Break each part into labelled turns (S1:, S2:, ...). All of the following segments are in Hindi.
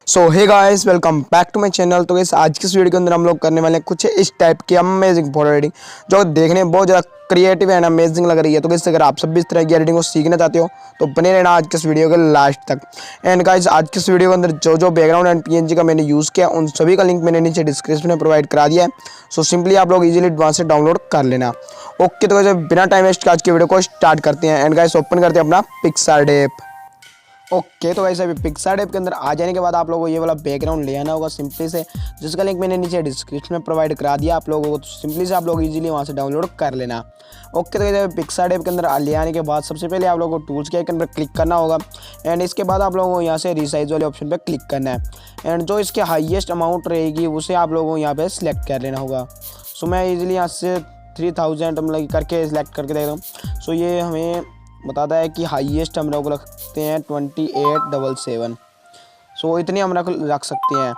S1: So hey guys, welcome back to my channel. तो गाइस आज की इस वीडियो के अंदर हम लोग करने वाले हैं कुछ इस टाइप की अमेजिंग फोटो एडिटिंग जो देखने में बहुत ज़्यादा क्रिएटिव एंड अमेजिंग लग रही है। तो गाइस अगर आप सब भी इस तरह की एडिटिंग को सीखना चाहते हो तो बने रहना आज के इस वीडियो के लास्ट तक। एंड गाइस आज की इस वीडियो के अंदर जो जो बैकग्राउंड एंड पीएनजी का मैंने यूज़ किया उन सभी का लिंक मैंने नीचे डिस्क्रिप्शन में प्रोवाइड करा दिया है। सो सिंपली आप लोग इजीली वहाँ से डाउनलोड कर लेना। ओके, तो गाइस बिना टाइम वेस्ट आज की वीडियो को स्टार्ट करते हैं। एंड गाइस ओपन करते हैं अपना पिक्सआर्ट ऐप। ओके, तो वैसे अभी पिक्सआर्ट ऐप के अंदर आ जाने के बाद आप लोगों को ये वाला बैकग्राउंड ले आना होगा सिंपली से, जिसका लिंक मैंने नीचे डिस्क्रिप्शन में प्रोवाइड करा दिया आप लोगों को। तो सिंपली से आप लोग इजीली वहाँ से डाउनलोड कर लेना। ओके, तो वैसे पिक्सआर्ट ऐप के अंदर ले आने के बाद सबसे पहले आप लोगों को टूल्स के आइकन पर क्लिक करना होगा। एंड इसके बाद आप लोगों को यहाँ से रिसाइज वाले ऑप्शन पर क्लिक करना है। एंड जो इसके हाइएस्ट अमाउंट रहेगी उसे आप लोगों को यहाँ पर सिलेक्ट कर लेना होगा। सो मैं ईजिली यहाँ से 3000 मतलब करके सिलेक्ट करके देख रहा हूँ। सो ये हमें बताता है कि हाईएस्ट हम लोग रखते हैं 2877। सो इतनी हम रख सकते हैं।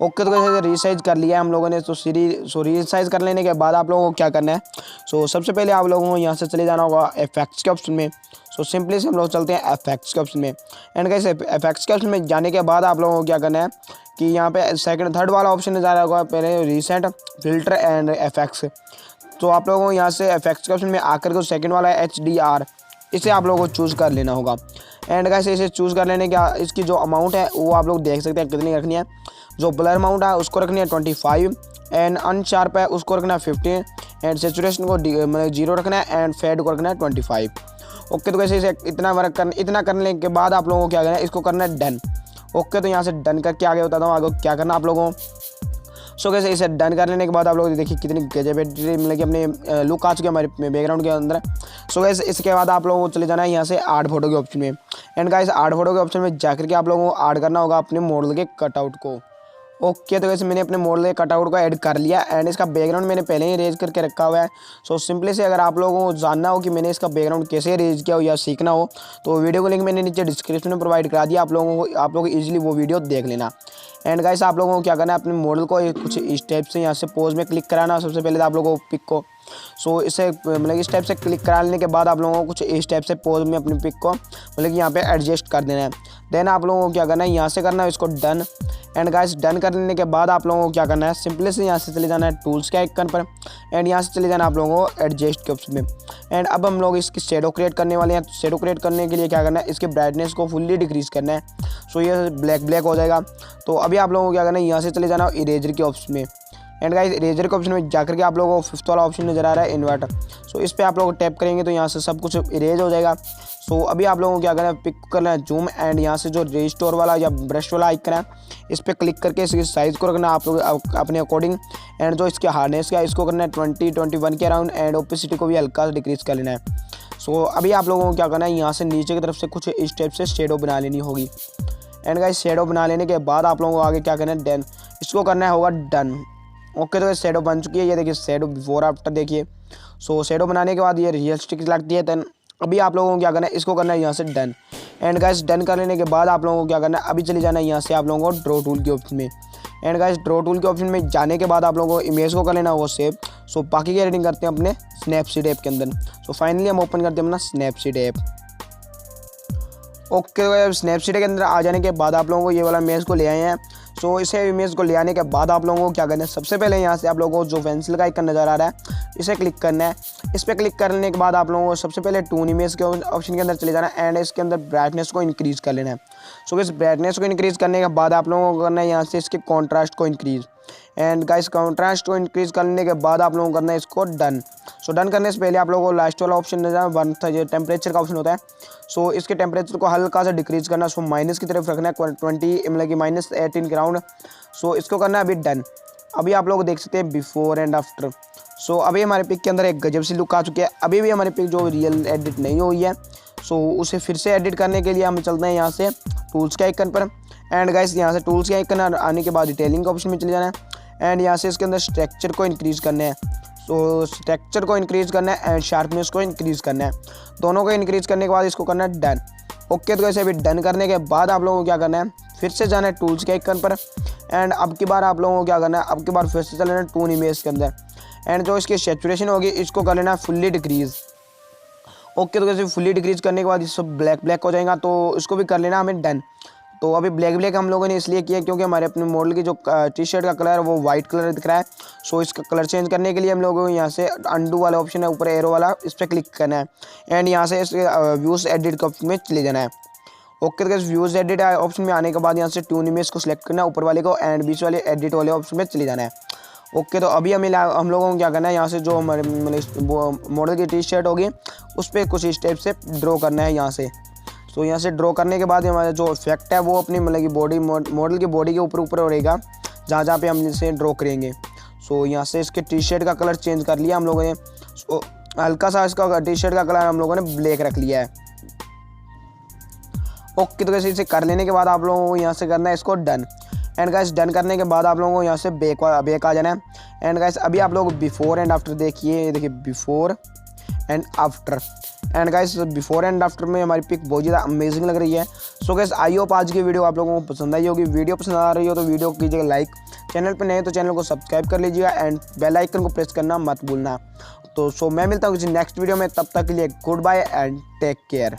S1: ओके, तो वैसे रीसाइज कर लिया है हम लोगों ने। तो रीसाइज कर लेने के बाद आप लोगों को क्या करना है, सो सबसे पहले आप लोगों को यहाँ से चले जाना होगा इफेक्ट्स के ऑप्शन में। सो सिंपली से हम लोग चलते हैं इफेक्ट्स के ऑप्शन में। एंड कैसे इफेक्ट्स के ऑप्शन में जाने के बाद आप लोगों को क्या करना है कि यहाँ पे थर्ड वाला ऑप्शन नजर आ रहा होगा, पहले रीसेट, फिल्टर एंड इफेक्ट्स। तो आप लोगों को यहाँ से इफेक्ट्स के ऑप्शन में आकर के सेकंड वाला है HDR, इसे आप लोगों को चूज़ कर लेना होगा। एंड कैसे इसे चूज़ कर लेने का इसकी जो अमाउंट है वो आप लोग देख सकते हैं कितनी रखनी है। जो ब्लर अमाउंट है उसको रखनी है 25। एंड अनशार्प है उसको रखना है 15। एंड सेचुरेशन को मतलब 0 रखना है। एंड फेड को रखना है 25। ओके, तो कैसे इसे इतना करने के बाद आप लोगों को क्या करना है, इसको करना है डन। ओके, तो यहाँ से डन करके आगे बताता हूँ आगे क्या करना आप लोगों को। सो कैसे इसे डन कर लेने के बाद आप लोग देखिए कितनी गजब मतलब कि अपने लुक आ चुके हमारे बैकग्राउंड के अंदर। सो गाइस इसके बाद आप लोगों को चले जाना है यहाँ से ऐड फोटो के ऑप्शन में। एंड गाइस ऐड फोटो के ऑप्शन में जाकर के आप लोगों को ऐड करना होगा अपने मॉडल के कटआउट को। ओके, तो वैसे मैंने अपने मॉडल के कटआउट को ऐड कर लिया। एंड इसका बैकग्राउंड मैंने पहले ही रेज करके रखा हुआ है। सो सिंपली से अगर आप लोगों को जानना हो कि मैंने इसका बैकग्राउंड कैसे रेज किया हो या सीखना हो तो वीडियो को लिंक मैंने नीचे डिस्क्रिप्शन में प्रोवाइड करा दिया आप लोग इजीली वो वीडियो देख लेना। एंड गाइस आप लोगों को क्या करना है, अपने मॉडल को कुछ इस टाइप से यहाँ से पोज में क्लिक कराना। सबसे पहले तो आप लोगों को पिक को सो इसे मतलब इस टाइप से क्लिक करा लेने के बाद आप लोगों को कुछ इस टाइप से पोज में अपनी पिक को मतलब कि यहाँ पे एडजस्ट कर देना है। देन आप लोगों को क्या करना है, यहाँ से करना है इसको डन। एंड गाइस डन कर लेने के बाद आप लोगों को क्या करना है, सिंपली से यहाँ से चले जाना है टूल्स के आइकन पर। एंड यहाँ से चले जाना आप लोगों को एडजस्ट के ऑप्शन में। एंड अब हम लोग इसकी शेडो क्रिएट करने वाले हैं। तो शेडो क्रिएट करने के लिए क्या करना है, इसके ब्राइटनेस को फुल्ली डिक्रीज करना है। सो ये ब्लैक हो जाएगा। तो अभी आप लोगों को क्या करना है, यहाँ से चले जाना इरेजर के ऑप्शन में। एंड गाइस इरेजर के ऑप्शन में जाकर के आप लोगों को फिफ्थ वाला ऑप्शन नजर आ रहा है इन्वर्टर। सो इस पर आप लोग टैप करेंगे तो यहाँ से सब कुछ इरेज हो जाएगा। सो अभी आप लोगों को क्या करना है, पिक करना है जूम। एंड यहाँ से जो रिस्टोर वाला या ब्रश वाला आइकन है इस पर क्लिक करके इसकी साइज़ को रखना है आप लोग अपने अकॉर्डिंग। एंड जो इसके हार्डनेस का है इसको करना है 20-21 के अराउंड। एंड ओपेसिटी को भी हल्का सा डिक्रीज कर लेना है। सो अभी आप लोगों को क्या करना है, यहाँ से नीचे की तरफ से कुछ इस टाइप से शेडो बना लेनी होगी। एंड गाइस शेडो बना लेने के बाद आप लोगों को आगे क्या करना है, डन, इसको करना है होगा डन। ओके, तो ये शेडो बन चुकी है। ये देखिए शेडो बिफोर आफ्टर देखिए। सो शेडो बनाने के बाद ये रियलिस्टिक लगती है। देन अभी आप लोगों को क्या करना है, इसको करना है यहाँ से डन। एंड गाइस डन कर लेने के बाद आप लोगों को क्या करना है, अभी चले जाना है यहाँ से आप लोगों को ड्रॉ टूल के ऑप्शन में। एंड गाइस ड्रॉ टूल के ऑप्शन में जाने के बाद आप लोगों को इमेज को कर लेना वो सेव। सो बाकी की एडिटिंग करते हैं अपने स्नैपसीड ऐप के अंदर। सो फाइनली हम ओपन करते हैं अपना स्नैपसीड ऐप। ओके, स्नैपसीड के अंदर आ जाने के बाद आप लोगों को ये वाला इमेज को ले आए हैं। सो इसे इमेज को ले आने के बाद आप लोगों को क्या करना है, सबसे पहले यहाँ से आप लोगों को जो पेंसिल का आइकन नज़र आ रहा है इसे क्लिक करना है। इस पर क्लिक करने के बाद आप लोगों को सबसे पहले टून इमेज के ऑप्शन के अंदर चले जाना है। एंड इसके अंदर ब्राइटनेस को इंक्रीज़ कर लेना है। सो इस ब्राइटनेस को इंक्रीज़ करने के बाद आप लोगों को करना है यहाँ से इसके कॉन्ट्रास्ट को इंक्रीज़। एंड गाइस कॉन्ट्रास्ट को इंक्रीज़ करने के बाद आप लोगों को करना है इसको डन। सो डन करने से पहले आप लोगों को लास्ट वाला ऑप्शन नजर वन था जो टेम्परेचर का ऑप्शन होता है। सो इसके टेम्परेचर को हल्का सा डिक्रीज करना। सो माइनस की तरफ रखना है 20 मतलब कि -18 के राउंड। सो इसको करना है अभी डन। अभी आप लोग देख सकते हैं बिफोर एंड आफ्टर। सो अभी हमारे पिक के अंदर एक गजब सी लुक आ चुकी है। अभी भी हमारी पिक जो रियल एडिट नहीं हुई है सो उसे फिर से एडिट करने के लिए हम चलते हैं यहाँ से टूल्स के आइकन पर। एंड गाइस यहाँ से टूल्स के आइकन आने के बाद डिटेलिंग के ऑप्शन में चले जाना है। एंड यहाँ से इसके अंदर स्ट्रक्चर को इंक्रीज़ करना है। सो स्ट्रक्चर को इंक्रीज़ करना है एंड शार्पनेस को इंक्रीज़ करना है। दोनों को इंक्रीज़ करने के बाद इसको करना है डन। ओके, तो ऐसे अभी डन करने के बाद आप लोगों को क्या करना है, फिर से जाना है टूल्स के आइकन पर। एंड अब की बार आप लोगों को क्या करना है, अब की बार फिर से चलना है टून इमेज के अंदर। एंड जो इसकी सैचुरेशन होगी इसको कर लेना है फुल्ली डिक्रीज़। ओके, तो कैसे फुल्ली डिक्रीज़ करने के बाद ये सब ब्लैक हो जाएगा तो इसको भी कर लेना हमें डन। तो अभी ब्लैक हम लोगों ने इसलिए किया क्योंकि हमारे अपने मॉडल की जो टी शर्ट का कलर है वो वाइट कलर दिख रहा है। सो इसका कलर चेंज करने के लिए हम लोगों को यहाँ से अंडू वाला ऑप्शन है ऊपर एरो वाला, इस पर क्लिक करना है एंड यहाँ से इस व्यूज़ एडिट के ऑप्शन में चले जाना है। ओके तो व्यूज़ एडिट ऑप्शन में आने के बाद यहाँ से ट्यून इमेज को सिलेक्ट करना है ऊपर वाले को एंड बीच वाले एडिट वाले ऑप्शन में चले जाना है। ओके तो अभी हम लोगों को क्या करना है, यहाँ से जो हमारे मॉडल की टी शर्ट होगी उस पर कुछ इस टाइप से ड्रॉ करना है यहाँ से। तो यहाँ से ड्रॉ करने के बाद हमारा जो इफेक्ट है वो अपनी मतलब की बॉडी मॉडल की बॉडी के ऊपर रहेगा जहाँ पे हम इसे ड्रॉ करेंगे। सो यहाँ से इसके टी शर्ट का कलर चेंज कर लिया हम लोगों ने। सो हल्का सा इसका टी शर्ट का कलर हम लोगों ने ब्लैक रख लिया है। ओके तो इसे कर लेने के बाद आप लोगों को यहाँ से करना है इसको डन। एंड गाइस डन करने के बाद आप लोगों को यहाँ से बैक आ जाना है। एंड गाइस अभी आप लोग बिफोर एंड आफ्टर देखिए before and after. And guys before and after में हमारी पिक बहुत ज़्यादा अमेजिंग लग रही है। सो गाइस आई होप आज की वीडियो आप लोगों को पसंद आई होगी। वीडियो पसंद आ रही हो तो वीडियो को कीजिएगा लाइक, चैनल पर नए तो चैनल को सब्सक्राइब कर लीजिएगा एंड बेल आइकन को प्रेस करना मत भूलना। तो मैं मिलता हूँ किसी नेक्स्ट वीडियो में, तब तक के लिए goodbye and take care.